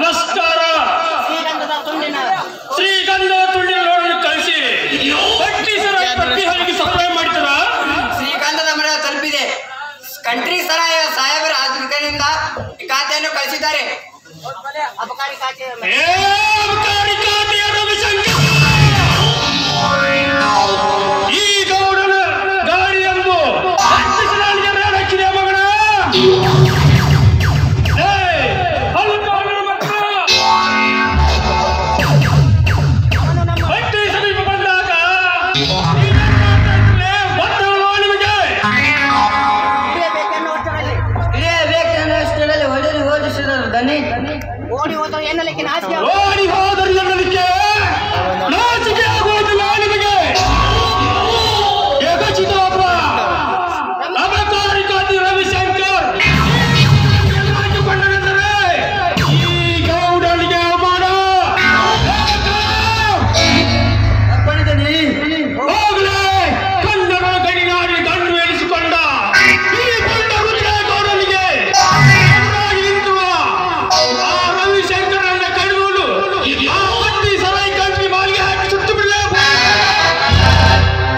ನಮಸ್ಕಾರ. ಶ್ರೀಗಂಧ ತುಂಡಿನ ನೋಡಲು ಕಳಿಸಿ ಕಂಟ್ರೀಸರ ಪ್ರತಿಹಾರಿಗೆ ಸಹಾಯ ಮಾಡ್ತಾರಾ? ಶ್ರೀಗಂಧದ ಮರ ತಲುಪಿದೆ. ಕಂಟ್ರಿ ಸಾಹೇಬರ ಆಧುನಿಕರಿಂದ ಖಾತೆಯನ್ನು ಕಳಿಸಿದ್ದಾರೆ. ಅಬಕಾರಿ ಖಾತೆ ರವಿಶಂಕರ್ ಈ ಗೌಡನ ಗಾಡಿಯನ್ನು ಹಾಕಿದೆ ಮಗನ. ಓಡಿ ಹೋದ ಎನ್ನಲಿಕ್ಕೆ ನಾಚಿಕೆ ಓಡಿ ಹೋದರು ಎನ್ನಲಿಕ್ಕೆ ನಾಚಿಕೆ ಆಗುವುದಿಲ್ಲ ನಿಮಗೆ. ಏಕಚಿತವಾದ ಅಬಕಾರಿ ಖಾತೆ ರವಿಶಂಕರ್ ಹಾಕಿಕೊಂಡರೆ ಈ ಗೌಡನಿಗೆ ಅವಮಾನ. ಹೋಗಲೇ ಕನ್ನಡ ಗಡಿನಾಡಿ ಗಂಡು ಎನಿಸಿಕೊಂಡ ಈ ಗುಂಡ ರುದ್ರ ಗೌಡನಿಗೆ ರವಿಶಂಕರನ್ನ ಕಡಿದು ಆ ಪಟ್ಟಿ ಸರಾಯಿ ಕಂಟ್ರಿ ಮಾಲಿಗೆ ಹಾಕಿ ಸುಟ್ಟು ಬಿಡಲೇ.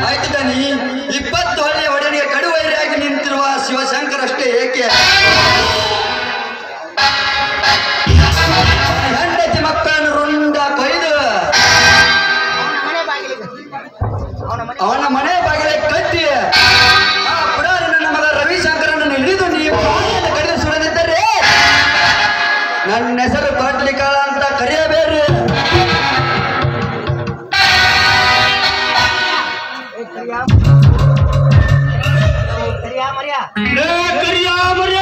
ಆಯ್ತು ದನಿ. 20 ಹಳ್ಳಿಯ ಒಡನೆಗೆ ಕಡುವೈರಾಗಿ ನಿಂತಿರುವ ಶಿವಶಂಕರ್ ಅಷ್ಟೇ ಏಕೆ ಹೆಂಡತಿ ಮಕ್ಕಳನ್ನು ರುಂಡ ಕೊಯ್ದು ಅವನ ಮನೆ ಬಾಗಿಲ ಕಟ್ಟಿ ಆ ಪುರಾರಿ ನನ್ನ ಮಗ ರವಿಶಂಕರನನ್ನು ಹಿಡಿದು ನೀವು ಕಡಿದು ಸುಡದಿದ್ದರೆ ನನ್ನ ಹೆಸರು ಬಾಟ್ಲಿಕಾಳ ಅಂತ ಕರೆಯಬೇಡ್ರಿ. ಕರಿಯ ಮರ್ಯ